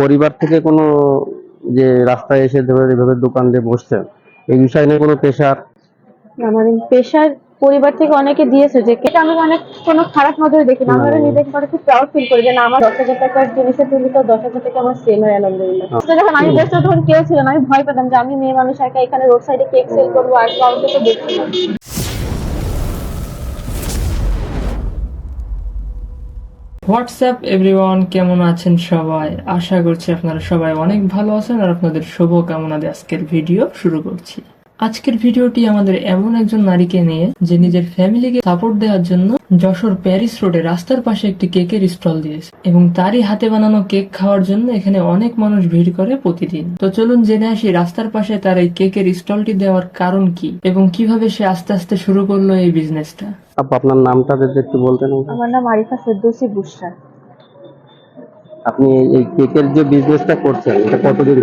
পরিবার থেকে কোনো যে রাস্তায় এসে ধরে এভাবে দোকান দিয়ে বসছেন, এই বিষয় নিয়ে কোনো প্রেশার? না মানে প্রেশার পরিবার থেকে অনেকে দিয়েছে, যে এটা আমি মানে কোনো খারাপ নজরে দেখি না। না, আমি ওটা নিজেকে পরে খুব প্রাউড ফিল করি যে না, আমার 10,000 টাকার জিনিসের তুলি তো 10,000 টাকা আমার সেল হয় আলহামদুলিল্লাহ। তো যখন আমি বসতে তখন কেউ ছিল না, আমি ভয় পেতাম যে আমি মেয়ে মানুষ একা এখানে রোড সাইডে কেক সেল করবো আর কাউকে তো দেখছি না। হোয়াটসঅ্যাপ এভরিওয়ান, কেমন আছেন সবাই? আশা করছি আপনারা সবাই অনেক ভালো আছেন আর আপনাদের শুভ কামনা দিয়ে আজকের ভিডিও শুরু করছি। আজকের ভিডিওটি আমাদের এমন একজন নারীকে নিয়ে যে নিজের ফ্যামিলিকে সাপোর্ট দেওয়ার জন্য যশোর প্যারিস রোডে রাস্তার পাশে একটি কেকের স্টল দিয়েছে এবং তারই হাতে বানানো কেক খাওয়ার জন্য এখানে অনেক মানুষ ভিড় করে প্রতিদিন। তো চলুন জেনে আসি রাস্তার পাশে তার এই কেকের স্টলটি দেওয়ার কারণ কি এবং কিভাবে সে আস্তে আস্তে শুরু করলো এই বিজনেসটা। আপু, আপনার নামটা যদি একটু বলতেন আমাকে। আমার নাম আরিফা ফেরদৌসী বুশরা। আপনি এই কেকের যে বিজনেসটা করছেন, এটা কতদিন?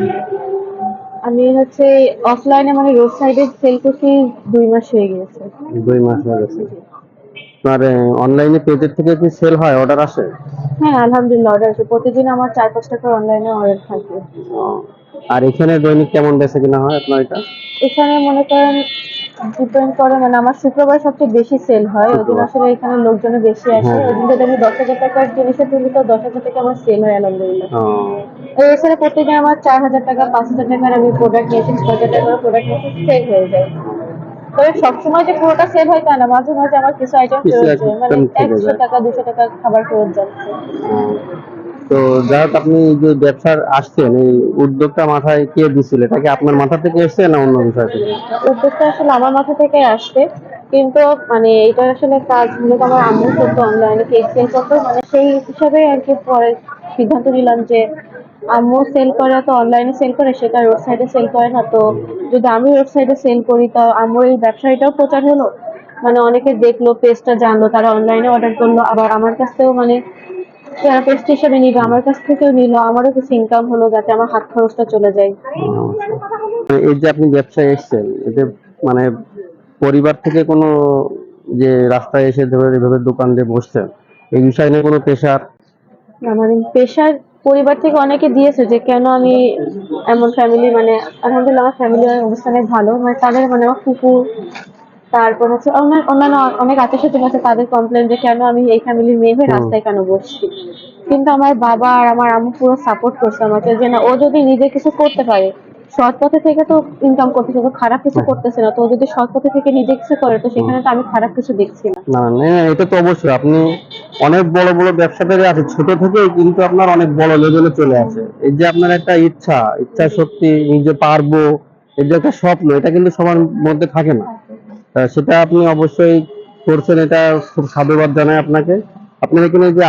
আমি হচ্ছে অফলাইনে মানে রোড সাইডে সেল করছি 2 মাস হয়ে গেছে। 2 মাস হয়ে গেছে। আপনার অনলাইনে পেজের থেকে কি সেল হয়, অর্ডার আসে? হ্যাঁ আলহামদুলিল্লাহ, অর্ডার আছে প্রতিদিন। আমার 4-5 টাকার অনলাইনে অর্ডার থাকে। ও, আর এখানে দৈনিক কেমন বেচা কিনা হয় আপনার এটা? এখানে মনে করেন ডিপেন্ড করে, মানে আমার শুক্রবার সবচেয়ে বেশি সেল হয়, ওই দিন শুক্রবার? আসলে এখানে লোকজন বেশি আসে। হ্যাঁ, ওই দিন যদি আমি 10,000 টাকার জিনিসের তুলি তো 10,000 টাকা আমার সেল হয় আলহামদুলিল্লাহ। ও, এছাড়া প্রত্যেকদিন আমার 4,000 টাকা 5,000 টাকার আমি প্রোডাক্ট নিয়েছি, 6,000 টাকার প্রোডাক্ট নিয়েছি, সেল হয়ে যায়। তবে সবসময় যে পুরোটা সেল হয় তা না, মাঝে মাঝে আমার কিছু আইটেম কিছু ফেরত যায়, মানে একদম থেকে 100 যায়। টাকা 200 টাকা খাবার ফেরত যাচ্ছে। ও, তো যাই হোক, আপনি যে ব্যবসার আসছেন, এই উদ্যোগটা মাথায় কে দিছিল? এটা কি আপনার মাথা থেকে এসছে না অন্য বিষয় থেকে? উদ্যোগটা আসলে আমার মাথা থেকে আসছে, কিন্তু মানে এটা আসলে কাজ মূলত আমার আম্মু করতো, অনলাইনে কেক সেল করতো, মানে সেই হিসাবে আর কি পরে সিদ্ধান্ত নিলাম যে আম্মু সেল করে তো অনলাইনে সেল করে, সেটা রোড সাইডে সেল করে না, তো যদি আমি রোড সাইডে সেল করি তো আম্মুর এই ব্যবসাটাও প্রচার হলো, মানে অনেকে দেখলো, পেজটা জানলো, তারা অনলাইনে অর্ডার করলো, আবার আমার কাছ থেকেও মানে যারা পেস্ট হিসেবে নিলো আমার কাছ থেকেও নিলো, আমারও কিছু ইনকাম হলো যাতে আমার হাত খরচটা চলে যায়। এই যে আপনি ব্যবসায় এসেছেন, এতে মানে পরিবার থেকে কোনো যে রাস্তায় এসে ধরে এভাবে দোকান দিয়ে বসছেন, এই বিষয় নিয়ে কোনো প্রেশার? না মানে প্রেশার পরিবার থেকে অনেকে দিয়েছে, যে কেন আমি এমন ফ্যামিলি, মানে আলহামদুলিল্লাহ আমার ফ্যামিলির অবস্থা অনেক ভালো, মানে তাদের মানে আমার ফুফু, তারপর হচ্ছে অন্যান্য অনেক আত্মীয় স্বজন আছে, তাদের কমপ্লেন যে কেন আমি এই ফ্যামিলির মেয়ে হয়ে হুম, রাস্তায় কেন বসছি। কিন্তু আমার বাবা আর আমার আম্মু পুরো সাপোর্ট করছে আমাকে, যে না ও যদি নিজে কিছু করতে পারে, সৎ পথে থেকে তো ইনকাম করতেছে, তো খারাপ কিছু করতেছে না, তো ও যদি সৎ পথে থেকে নিজে কিছু করে তো হুম। সেখানে তো আমি খারাপ কিছু দেখছি না। না, না, এটা তো অবশ্যই। আপনি অনেক বড় বড় ব্যবসাদারি আছে, ছোট থেকেই কিন্তু আপনার অনেক বড় লেভেলে চলে আসে। এই যে আপনার একটা ইচ্ছা শক্তি, নিজে পারবো, এই যে একটা স্বপ্ন, এটা কিন্তু সবার মধ্যে থাকে না। সেটা আপনি অবশ্যই করছেন, এটা খুব সাধুবাদ জানাই আপনাকে। আপনার এখানে যে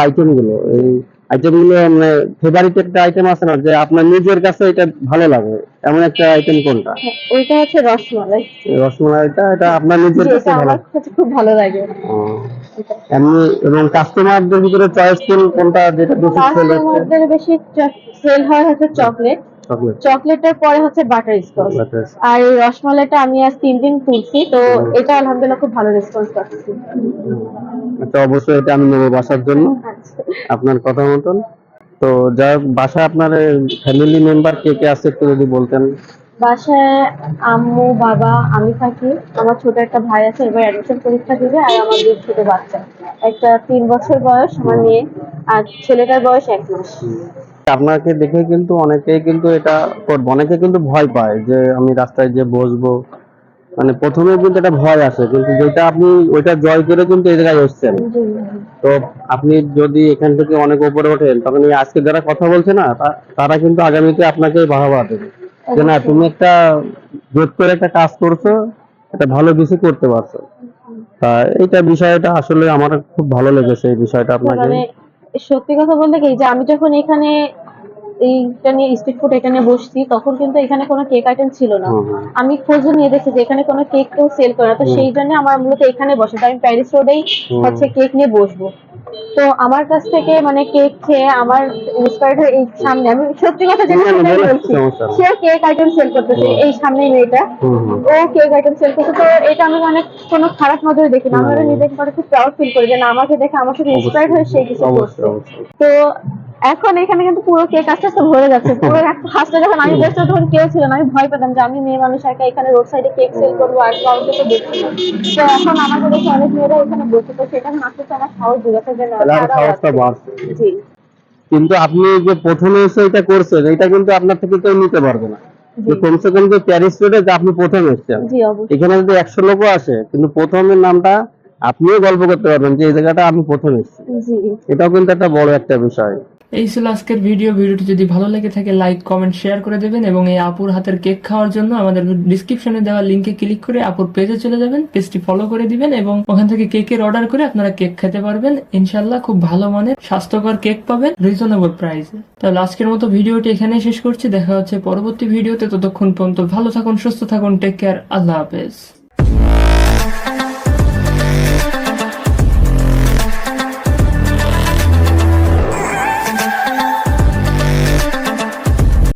এই আইটেমগুলো মানে ফেভারিট একটা আইটেম আছে না, যে আপনার নিজের কাছে এটা ভালো লাগে, এমন একটা আইটেম কোনটা? হ্যাঁ, ওইটা হচ্ছে রসমালাই। এই রসমালাইটা, এটা আপনার নিজের জি, কাছে এটা ভালো? আমার কাছে খুব ভালো লাগে। ও, এমনি এবং কাস্টমারদের ভিতরে চয়েসফুল কোনটা, যেটা বেশি সেল হচ্ছে? কাস্টমারদের বেশি সেল হয় হচ্ছে চকলেট, চকলেট। চকলেটের পরে হচ্ছে বাটার স্কচ, আর এই রসমালাইটা আমি আজ 3 দিন তুলছি, তো এটা আলহামদুলিল্লাহ খুব ভালো রেসপন্স পাচ্ছি। আচ্ছা, অবশ্যই এটা আমি নেবো বাসার জন্য, আচ্ছা, আপনার কথা মতন। তো যা হোক, বাসায় আপনার ফ্যামিলি মেম্বার কে কে আছে একটু যদি বলতেন। বাসায় আম্মু বাবা আমি থাকি, আমার ছোট একটা ভাই আছে, এবার অ্যাডমিশন পরীক্ষা দিবে, আর আমার 2 ছোট বাচ্চা, একটা 3 বছর বয়স আমার মেয়ে, আর ছেলেটার বয়স 1 মাস। আপনাকে দেখে কিন্তু অনেকেই কিন্তু এটা করবো, অনেকে কিন্তু ভয় পায় যে আমি রাস্তায় যে বসবো, মানে প্রথমে কিন্তু একটা ভয় আসে, কিন্তু যেটা আপনি ওইটা জয় করে কিন্তু এই জায়গায় এসছেন। জি, তো আপনি যদি এখান থেকে অনেক উপরে ওঠেন, তখন এই আজকে যারা কথা বলছে না, তারা কিন্তু আগামীতে আপনাকে বাহবা দেবে, যে না অবশ্যই। তুমি একটা জোর করে একটা কাজ করছো, একটা ভালো কিছু করতে পারছো। তা এইটা বিষয়টা আসলে আমার খুব ভালো লেগেছে, এই বিষয়টা আপনাকে। মানে সত্যি কথা বলতে কি, যে আমি যখন এখানে এইটা নিয়ে স্ট্রিট ফুড এটা নিয়ে বসছি, তখন কিন্তু এখানে কোনো কেক আইটেম ছিল না। হুম, হুম, আমি খোঁজও নিয়ে দেখছি যে এখানে কোনো কেক কেউ সেল করে না, তো হুম, সেই জন্য আমার মূলত এখানে বসে, তাই আমি প্যারিস রোডেই হুম। হচ্ছে কেক নিয়ে বসবো। তো আমার কাছ থেকে মানে কেক খেয়ে আমার ইন্সপায়ার্ড হয়ে এই সামনে, আমি সত্যি কথা যেটা না, না, সেটাই বলে বলছি, সমস্যা নেই। সে কেক আইটেম সেল করতেছে, হুম, এই সামনে মেয়েটা হুম, হুম। ও কেক আইটেম সেল করছে, তো এটা আমি মানে কোনো খারাপ নজরে দেখি না, না, আমি ওটা না, নিজেকে পরে খুব প্রাউড ফিল করি যে না, আমাকে দেখে আমার সাথে ইন্সপায়ার্ড অবশ্যই, হয়ে সে কিছু অবশ্যই, করছে। অবশ্যই। তো এখন এখানে কিন্তু পুরো কেক আস্তে আস্তে ভরে যাচ্ছে। পুরো ফার্স্টে যখন আমি বসতে তখন কেউ ছিল না, আমি ভয় পেতাম যে আমি মেয়ে মানুষ একা এখানে রোড সাইডে কেক সেল করবো আর কাউকে তো দেখছি না। তো এখন আমাকে দেখে অনেক মেয়েরা এখানে বসে, তো সেটা আমি আস্তে আস্তে আমার সাহস যোগাতে যে না, তাহলে আর তারাও সাহসটা আছে। বাড়ছে। জি কিন্তু আপনি যে প্রথমে এসে এটা করছেন, এটা কিন্তু আপনার থেকে কেউ নিতে পারবে না। জি যে কমসে কম যে প্যারিস রোডে যে আপনি প্রথম এসেছেন, জি অবশ্যই। এখানে যদি 100 লোকও আসে, কিন্তু প্রথমের নামটা আপনিও গল্প করতে পারবেন যে এই জায়গাটা আমি প্রথম এসেছি। জি এটাও কিন্তু একটা বড় একটা বিষয়। এই ছিল আজকের ভিডিওটি যদি ভালো লেগে থাকে লাইক কমেন্ট শেয়ার করে দেবেন, এবং এই আপুর হাতের কেক খাওয়ার জন্য আমাদের ডিসক্রিপশনে দেওয়া লিংকে ক্লিক করে আপুর পেজে চলে যাবেন, পেজটি ফলো করে দিবেন এবং ওখান থেকে কেকের অর্ডার করে আপনারা কেক খেতে পারবেন। ইনশাল্লাহ খুব ভালো মানের স্বাস্থ্যকর কেক পাবেন রিজনেবল প্রাইসে। তাহলে আজকের মতো ভিডিওটি এখানেই শেষ করছি, দেখা হচ্ছে পরবর্তী ভিডিওতে। ততক্ষণ পর্যন্ত ভালো থাকুন, সুস্থ থাকুন, টেক কেয়ার, আল্লাহ হাফেজ।